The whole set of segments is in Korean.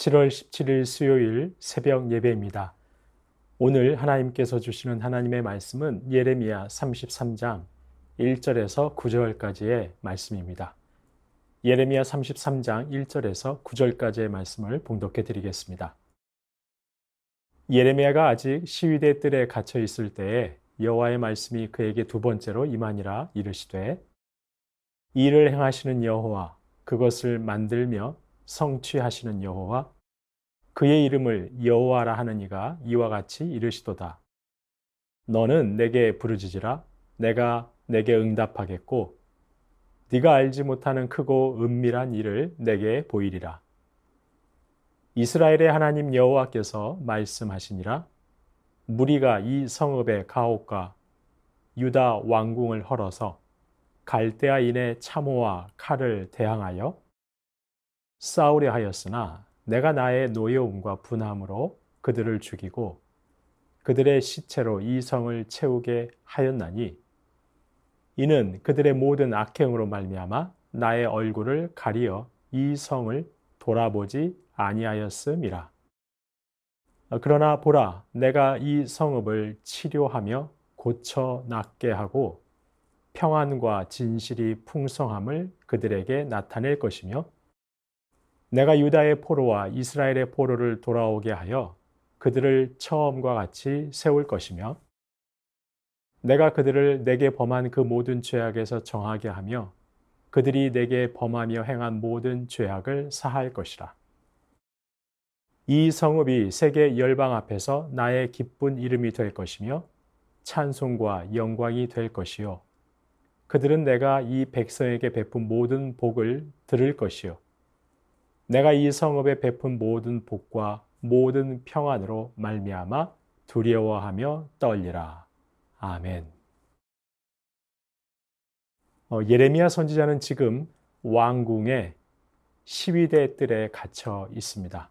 7월 17일 수요일 새벽 예배입니다. 오늘 하나님께서 주시는 하나님의 말씀은 예레미야 33장 1절에서 9절까지의 말씀입니다. 예레미야 33장 1절에서 9절까지의 말씀을 봉독해 드리겠습니다. 예레미야가 아직 시위대 뜰에 갇혀 있을 때에 여호와의 말씀이 그에게 두 번째로 임하니라 이르시되 이를 행하시는 여호와 그것을 만들며 성취하시는 여호와 그의 이름을 여호와라 하는 이가 이와 같이 이르시도다. 너는 내게 부르짖으라 내가 내게 응답하겠고 네가 알지 못하는 크고 은밀한 일을 내게 보이리라. 이스라엘의 하나님 여호와께서 말씀하시니라. 무리가 이 성읍의 가옥과 유다 왕궁을 헐어서 갈대아인의 참호와 칼을 대항하여 싸우려 하였으나 내가 나의 노여움과 분함으로 그들을 죽이고 그들의 시체로 이 성을 채우게 하였나니 이는 그들의 모든 악행으로 말미암아 나의 얼굴을 가리어 이 성을 돌아보지 아니하였음이라. 그러나 보라, 내가 이 성읍을 치료하며 고쳐 낫게 하고 평안과 진실이 풍성함을 그들에게 나타낼 것이며 내가 유다의 포로와 이스라엘의 포로를 돌아오게 하여 그들을 처음과 같이 세울 것이며 내가 그들을 내게 범한 그 모든 죄악에서 정하게 하며 그들이 내게 범하며 행한 모든 죄악을 사할 것이라. 이 성읍이 세계 열방 앞에서 나의 기쁜 이름이 될 것이며 찬송과 영광이 될 것이요 그들은 내가 이 백성에게 베푼 모든 복을 들을 것이요 내가 이 성읍에 베푼 모든 복과 모든 평안으로 말미암아 두려워하며 떨리라. 아멘. 예레미야 선지자는 지금 왕궁의 시위대 뜰에 갇혀 있습니다.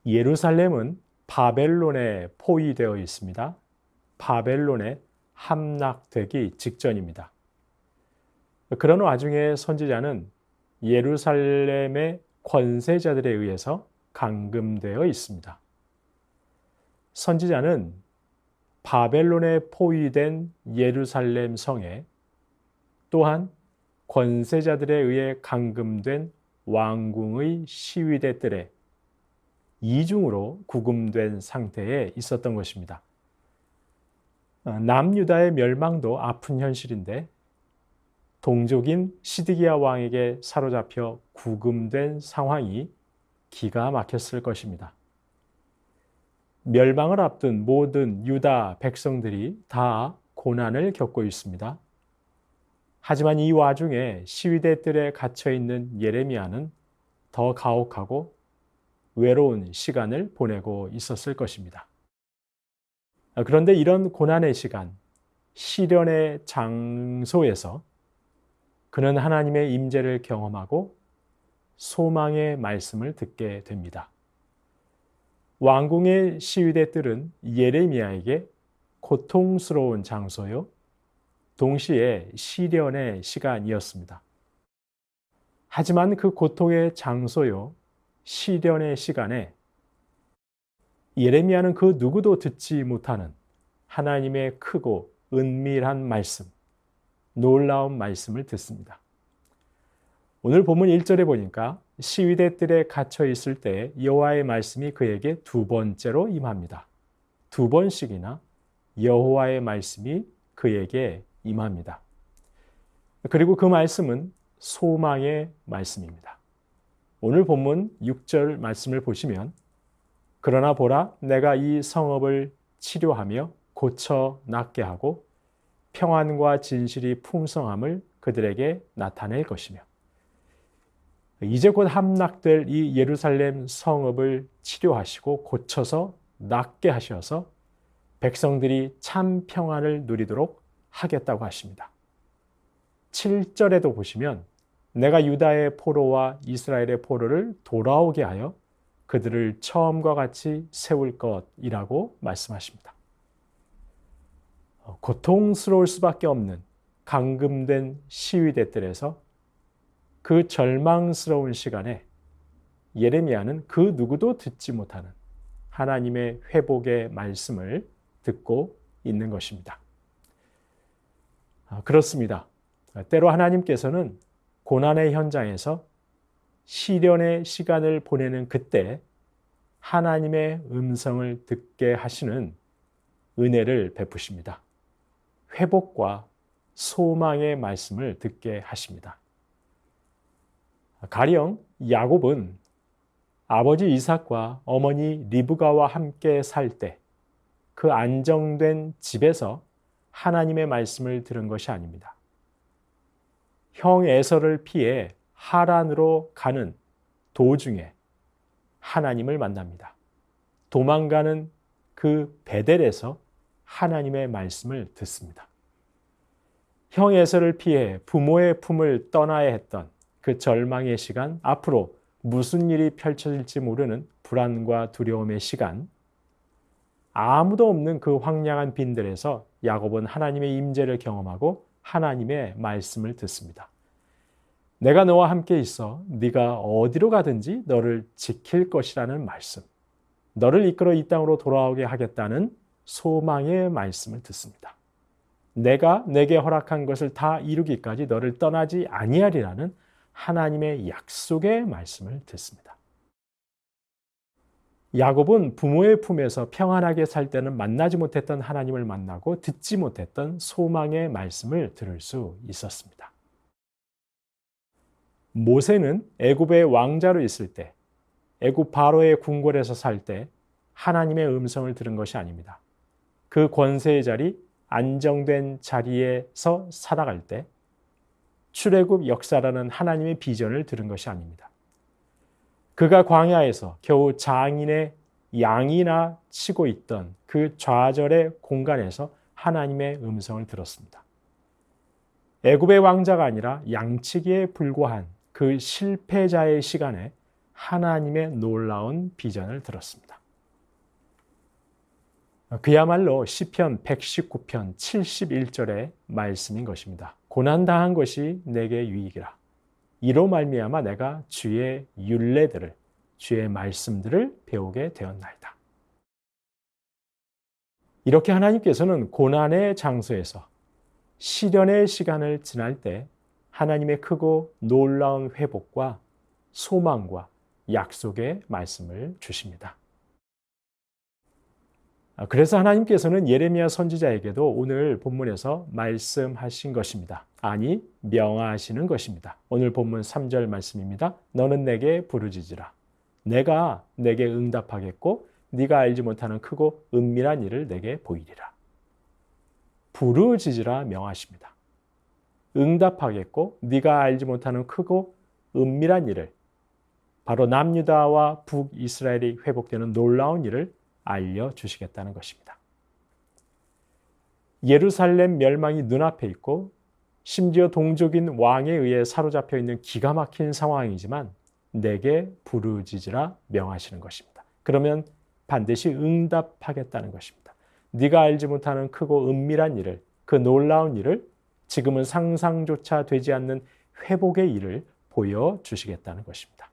예루살렘은 바벨론에 포위되어 있습니다. 바벨론에 함락되기 직전입니다. 그런 와중에 선지자는 예루살렘의 권세자들에 의해서 감금되어 있습니다. 선지자는 바벨론에 포위된 예루살렘 성에 또한 권세자들에 의해 감금된 왕궁의 시위대 뜰에 이중으로 구금된 상태에 있었던 것입니다. 남유다의 멸망도 아픈 현실인데 동족인 시드기야 왕에게 사로잡혀 구금된 상황이 기가 막혔을 것입니다. 멸망을 앞둔 모든 유다 백성들이 다 고난을 겪고 있습니다. 하지만 이 와중에 시위대 뜰에 갇혀 있는 예레미야는 더 가혹하고 외로운 시간을 보내고 있었을 것입니다. 그런데 이런 고난의 시간, 시련의 장소에서 그는 하나님의 임재를 경험하고 소망의 말씀을 듣게 됩니다. 왕궁의 시위대 뜰은 예레미야에게 고통스러운 장소요, 동시에 시련의 시간이었습니다. 하지만 그 고통의 장소요, 시련의 시간에 예레미야는 그 누구도 듣지 못하는 하나님의 크고 은밀한 말씀, 놀라운 말씀을 듣습니다. 오늘 본문 1절에 보니까 시위대 뜰에 갇혀 있을 때 여호와의 말씀이 그에게 두 번째로 임합니다. 두 번씩이나 여호와의 말씀이 그에게 임합니다. 그리고 그 말씀은 소망의 말씀입니다. 오늘 본문 6절 말씀을 보시면 그러나 보라 내가 이 성읍을 치료하며 고쳐 낫게 하고 평안과 진실이 풍성함을 그들에게 나타낼 것이며 이제 곧 함락될 이 예루살렘 성읍을 치료하시고 고쳐서 낫게 하셔서 백성들이 참 평안을 누리도록 하겠다고 하십니다. 7절에도 보시면 내가 유다의 포로와 이스라엘의 포로를 돌아오게 하여 그들을 처음과 같이 세울 것이라고 말씀하십니다. 고통스러울 수밖에 없는 감금된 시위대 뜰에서 그 절망스러운 시간에 예레미야는 그 누구도 듣지 못하는 하나님의 회복의 말씀을 듣고 있는 것입니다. 그렇습니다. 때로 하나님께서는 고난의 현장에서 시련의 시간을 보내는 그때 하나님의 음성을 듣게 하시는 은혜를 베푸십니다. 회복과 소망의 말씀을 듣게 하십니다. 가령 야곱은 아버지 이삭과 어머니 리브가와 함께 살 때 그 안정된 집에서 하나님의 말씀을 들은 것이 아닙니다. 형 에서를 피해 하란으로 가는 도중에 하나님을 만납니다. 도망가는 그 베델에서 하나님의 말씀을 듣습니다. 형 에서를 피해 부모의 품을 떠나야 했던 그 절망의 시간, 앞으로 무슨 일이 펼쳐질지 모르는 불안과 두려움의 시간, 아무도 없는 그 황량한 빈들에서 야곱은 하나님의 임재를 경험하고 하나님의 말씀을 듣습니다. 내가 너와 함께 있어 네가 어디로 가든지 너를 지킬 것이라는 말씀, 너를 이끌어 이 땅으로 돌아오게 하겠다는 소망의 말씀을 듣습니다. 내가 내게 허락한 것을 다 이루기까지 너를 떠나지 아니하리라는 하나님의 약속의 말씀을 듣습니다. 야곱은 부모의 품에서 평안하게 살 때는 만나지 못했던 하나님을 만나고 듣지 못했던 소망의 말씀을 들을 수 있었습니다. 모세는 애굽의 왕자로 있을 때, 애굽 바로의 궁궐에서 살 때 하나님의 음성을 들은 것이 아닙니다. 그 권세의 자리, 안정된 자리에서 살아갈 때 출애굽 역사라는 하나님의 비전을 들은 것이 아닙니다. 그가 광야에서 겨우 장인의 양이나 치고 있던 그 좌절의 공간에서 하나님의 음성을 들었습니다. 애굽의 왕자가 아니라 양치기에 불과한 그 실패자의 시간에 하나님의 놀라운 비전을 들었습니다. 그야말로 시편 119편 71절의 말씀인 것입니다. 고난당한 것이 내게 유익이라. 이로 말미암아 내가 주의 율례들을, 주의 말씀들을 배우게 되었나이다. 이렇게 하나님께서는 고난의 장소에서 시련의 시간을 지날 때 하나님의 크고 놀라운 회복과 소망과 약속의 말씀을 주십니다. 그래서 하나님께서는 예레미야 선지자에게도 오늘 본문에서 말씀하신 것입니다. 아니, 명하시는 것입니다. 오늘 본문 3절 말씀입니다. 너는 내게 부르짖으라. 내가 내게 응답하겠고 네가 알지 못하는 크고 은밀한 일을 내게 보이리라. 부르짖으라 명하십니다. 응답하겠고 네가 알지 못하는 크고 은밀한 일을, 바로 남유다와 북이스라엘이 회복되는 놀라운 일을 알려주시겠다는 것입니다. 예루살렘 멸망이 눈앞에 있고 심지어 동족인 왕에 의해 사로잡혀 있는 기가 막힌 상황이지만 내게 부르짖으라 명하시는 것입니다. 그러면 반드시 응답하겠다는 것입니다. 네가 알지 못하는 크고 은밀한 일을, 그 놀라운 일을, 지금은 상상조차 되지 않는 회복의 일을 보여주시겠다는 것입니다.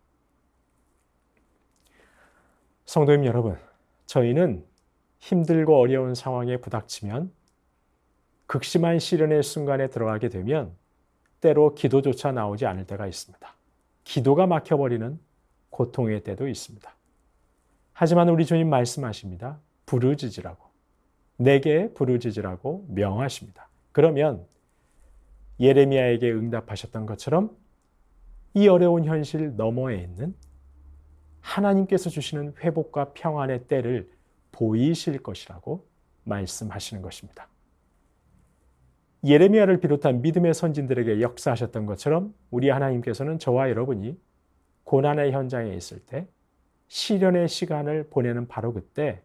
성도님 여러분, 저희는 힘들고 어려운 상황에 부닥치면, 극심한 시련의 순간에 들어가게 되면 때로 기도조차 나오지 않을 때가 있습니다. 기도가 막혀버리는 고통의 때도 있습니다. 하지만 우리 주님 말씀하십니다. 부르짖으라고, 내게 부르짖으라고 명하십니다. 그러면 예레미야에게 응답하셨던 것처럼 이 어려운 현실 너머에 있는 하나님께서 주시는 회복과 평안의 때를 보이실 것이라고 말씀하시는 것입니다. 예레미야를 비롯한 믿음의 선진들에게 역사하셨던 것처럼 우리 하나님께서는 저와 여러분이 고난의 현장에 있을 때, 시련의 시간을 보내는 바로 그때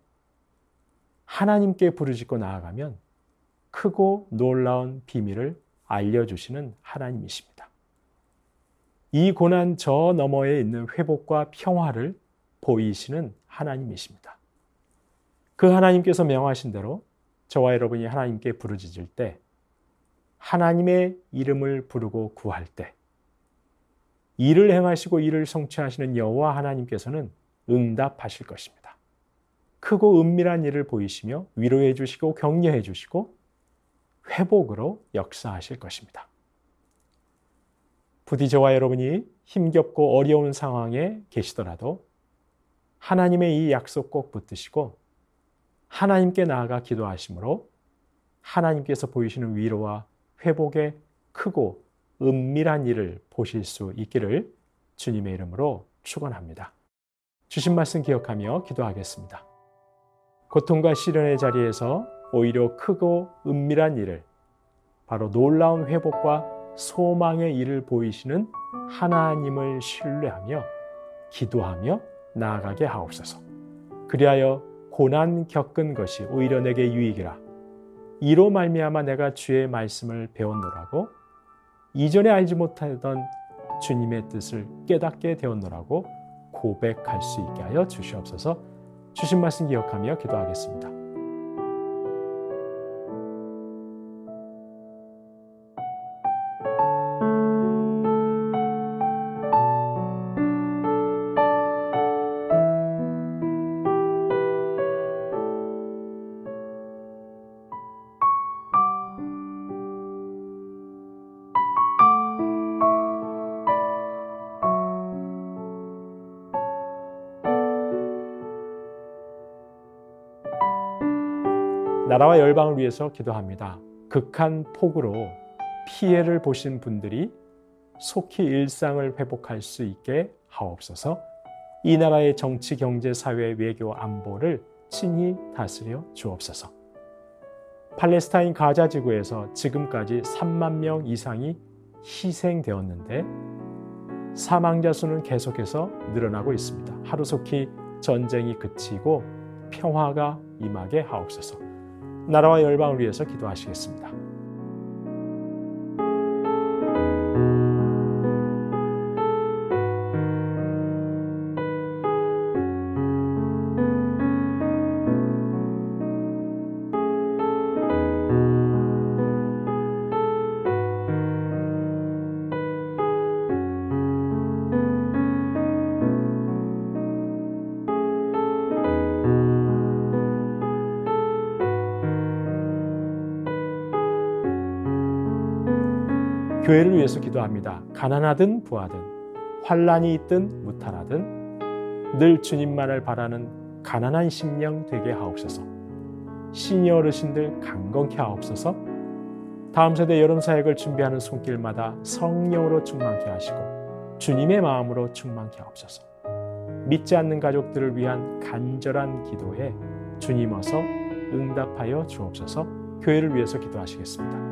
하나님께 부르짖고 나아가면 크고 놀라운 비밀을 알려주시는 하나님이십니다. 이 고난 저 너머에 있는 회복과 평화를 보이시는 하나님이십니다. 그 하나님께서 명하신 대로 저와 여러분이 하나님께 부르짖을 때, 하나님의 이름을 부르고 구할 때, 일을 행하시고 일을 성취하시는 여호와 하나님께서는 응답하실 것입니다. 크고 은밀한 일을 보이시며 위로해 주시고 격려해 주시고 회복으로 역사하실 것입니다. 부디 저와 여러분이 힘겹고 어려운 상황에 계시더라도 하나님의 이 약속 꼭 붙드시고 하나님께 나아가 기도하심으로 하나님께서 보이시는 위로와 회복의 크고 은밀한 일을 보실 수 있기를 주님의 이름으로 축원합니다. 주신 말씀 기억하며 기도하겠습니다. 고통과 시련의 자리에서 오히려 크고 은밀한 일을, 바로 놀라운 회복과 소망의 일을 보이시는 하나님을 신뢰하며 기도하며 나아가게 하옵소서. 그리하여 고난 겪은 것이 오히려 내게 유익이라. 이로 말미암아 내가 주의 말씀을 배웠노라고, 이전에 알지 못하던 주님의 뜻을 깨닫게 되었노라고 고백할 수 있게 하여 주시옵소서. 주신 말씀 기억하며 기도하겠습니다. 나라와 열방을 위해서 기도합니다. 극한 폭우로 피해를 보신 분들이 속히 일상을 회복할 수 있게 하옵소서. 이 나라의 정치, 경제, 사회, 외교, 안보를 친히 다스려 주옵소서. 팔레스타인 가자 지구에서 지금까지 3만 명 이상이 희생되었는데 사망자 수는 계속해서 늘어나고 있습니다. 하루속히 전쟁이 그치고 평화가 임하게 하옵소서. 나라와 열방을 위해서 기도하시겠습니다. 교회를 위해서 기도합니다. 가난하든 부하든 환난이 있든 무탈하든 늘 주님만을 바라는 가난한 심령 되게 하옵소서. 시니어 어르신들 강건케 하옵소서. 다음 세대 여름 사역을 준비하는 손길마다 성령으로 충만케 하시고 주님의 마음으로 충만케 하옵소서. 믿지 않는 가족들을 위한 간절한 기도에 주님 어서 응답하여 주옵소서. 교회를 위해서 기도하시겠습니다.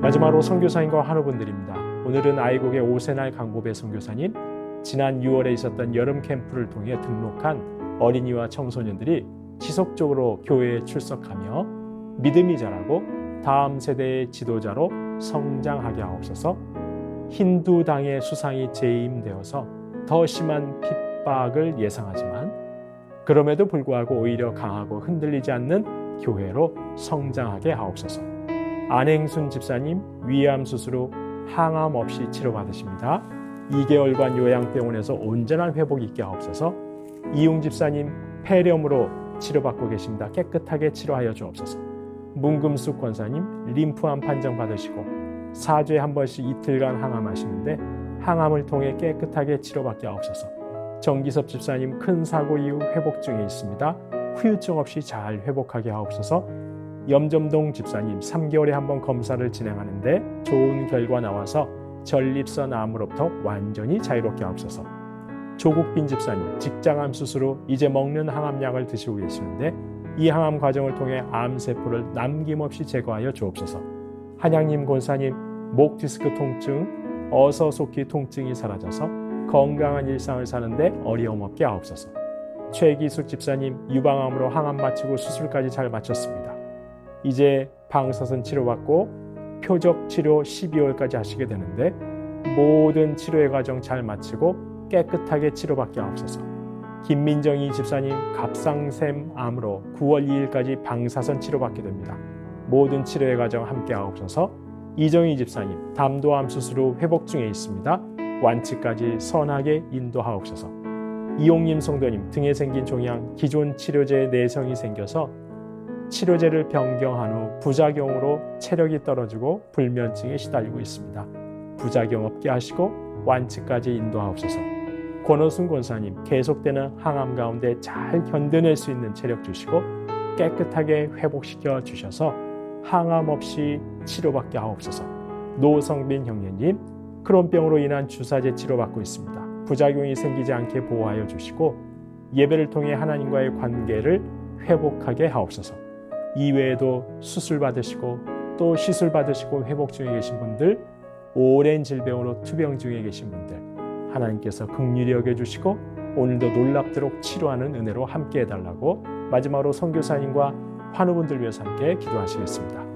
마지막으로 선교사님과 환우분들입니다. 오늘은 아이국의 오세날 강보배 선교사님, 지난 6월에 있었던 여름 캠프를 통해 등록한 어린이와 청소년들이 지속적으로 교회에 출석하며 믿음이 자라고 다음 세대의 지도자로 성장하게 하옵소서. 힌두당의 수상이 재임되어서 더 심한 핍박을 예상하지만 그럼에도 불구하고 오히려 강하고 흔들리지 않는 교회로 성장하게 하옵소서. 안행순 집사님 위암 수술 후 항암 없이 치료받으십니다. 2개월간 요양병원에서 온전한 회복 있게 하옵소서. 이용 집사님 폐렴으로 치료받고 계십니다. 깨끗하게 치료하여 주옵소서. 문금숙 권사님 림프암 판정받으시고 4주에 한 번씩 이틀간 항암하시는데 항암을 통해 깨끗하게 치료받게 하옵소서. 정기섭 집사님 큰 사고 이후 회복 중에 있습니다. 후유증 없이 잘 회복하게 하옵소서. 염점동 집사님 3개월에 한 번 검사를 진행하는데 좋은 결과 나와서 전립선 암으로부터 완전히 자유롭게 하옵소서. 조국빈 집사님 직장암 수술 후 이제 먹는 항암약을 드시고 계시는데 이 항암 과정을 통해 암세포를 남김없이 제거하여 주옵소서. 한양님 권사님 목 디스크 통증 어서 속히 통증이 사라져서 건강한 일상을 사는데 어려움 없게 하옵소서. 최기숙 집사님 유방암으로 항암 마치고 수술까지 잘 마쳤습니다. 이제 방사선 치료받고 표적 치료 12월까지 하시게 되는데 모든 치료의 과정 잘 마치고 깨끗하게 치료받게 하옵소서. 김민정이 집사님 갑상샘 암으로 9월 2일까지 방사선 치료받게 됩니다. 모든 치료의 과정 함께 하옵소서. 이정희 집사님 담도암 수술 후 회복 중에 있습니다. 완치까지 선하게 인도하옵소서. 이용림 성도님 등에 생긴 종양 기존 치료제에 내성이 생겨서 치료제를 변경한 후 부작용으로 체력이 떨어지고 불면증에 시달리고 있습니다. 부작용 없게 하시고 완치까지 인도하옵소서. 권호순 권사님 계속되는 항암 가운데 잘 견뎌낼 수 있는 체력 주시고 깨끗하게 회복시켜 주셔서 항암 없이 치료받게 하옵소서. 노성빈 형제님 크론병으로 인한 주사제 치료받고 있습니다. 부작용이 생기지 않게 보호하여 주시고 예배를 통해 하나님과의 관계를 회복하게 하옵소서. 이외에도 수술 받으시고 또 시술 받으시고 회복 중에 계신 분들, 오랜 질병으로 투병 중에 계신 분들 하나님께서 긍휼히 여겨주시고 오늘도 놀랍도록 치료하는 은혜로 함께 해달라고 마지막으로 선교사님과 환우분들 위해서 함께 기도하시겠습니다.